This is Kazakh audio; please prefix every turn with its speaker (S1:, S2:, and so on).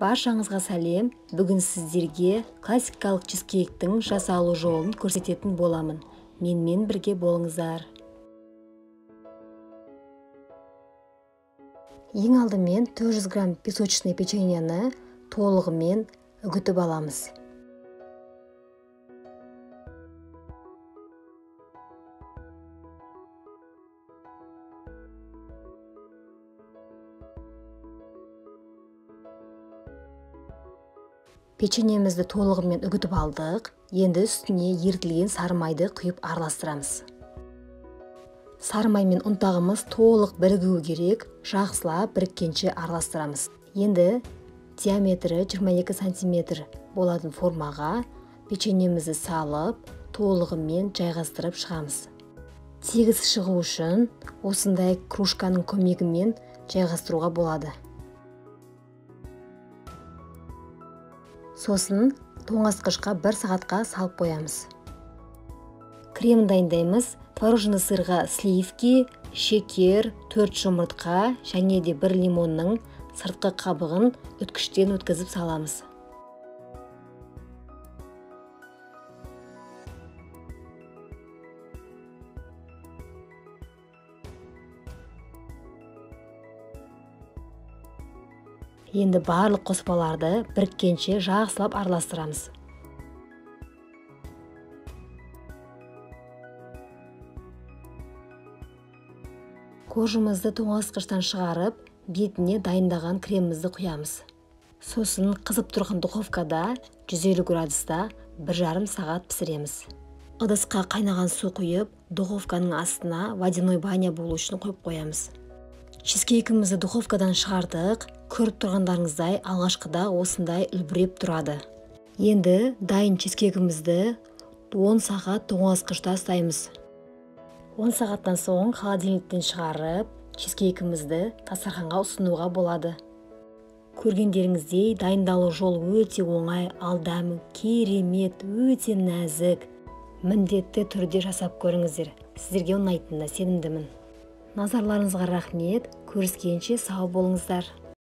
S1: Баршаңызға сәлем. Бүгін сіздерге классикалық чизкейктің жасалу жолын көрсететін боламын. Менімен бірге болыңыздар. Ең алдымен 400 грамм песочное печеньені толығымен үгітіп аламыз. Печеньемізді толығымен үгітіп алдық. Енді үстіне ерітілген сары майды құйып араластырамыз. Сары май мен ұнтағымыз толық бірігуі керек. Жақсылап біріккенше араластырамыз. Енді диаметрі 22 см болатын формаға печеньемізді салып, толығымен жайғастырып шығамыз. Тегіс шығу үшін осындай кружканың көмегімен жайғастыруға болады. Сосын тоңазытқышқа 1 сағатқа салып қоямыз. Крем дайындаймыз. Творожный сырға сливки, шекер, 4 жұмыртқа және де 1 лимонның сыртқы қабығын үткіштен өткізіп саламыз. Енді барлық қоспаларды біріккенше жақсылап араластырамыз. Кожымызды тоңазытқыштан шығарып, бетіне дайындаған кремімізді құямыз. Сосын қызып тұрған духовкада 150 градуста 1,5 сағат пісіреміз. Ыдысқа қайнаған су құйып, духовканың астына водяной баня болу үшін қойып қоямыз. Чизкейкімізді духовкадан шығардық. Көріп тұрғандарыңыздай алғашқыда осындай үлбіреп тұрады. Енді дайын чизкейкімізді 10 сағат тоңазытқышта ұстаймыз. 10 сағаттан соң холодильниктен шығарып, чизкейкімізді дастарханға ұсынуға болады. Көргендеріңіздей дайындалу жолы өте оңай, ал дәмі керемет, өте нәзік. Міндетті түрде жасап көріңіздер. Сіздерге ұнайтынына сенімдімін. Назарларыңызға рахмет. Көріскенше сау болыңыздар.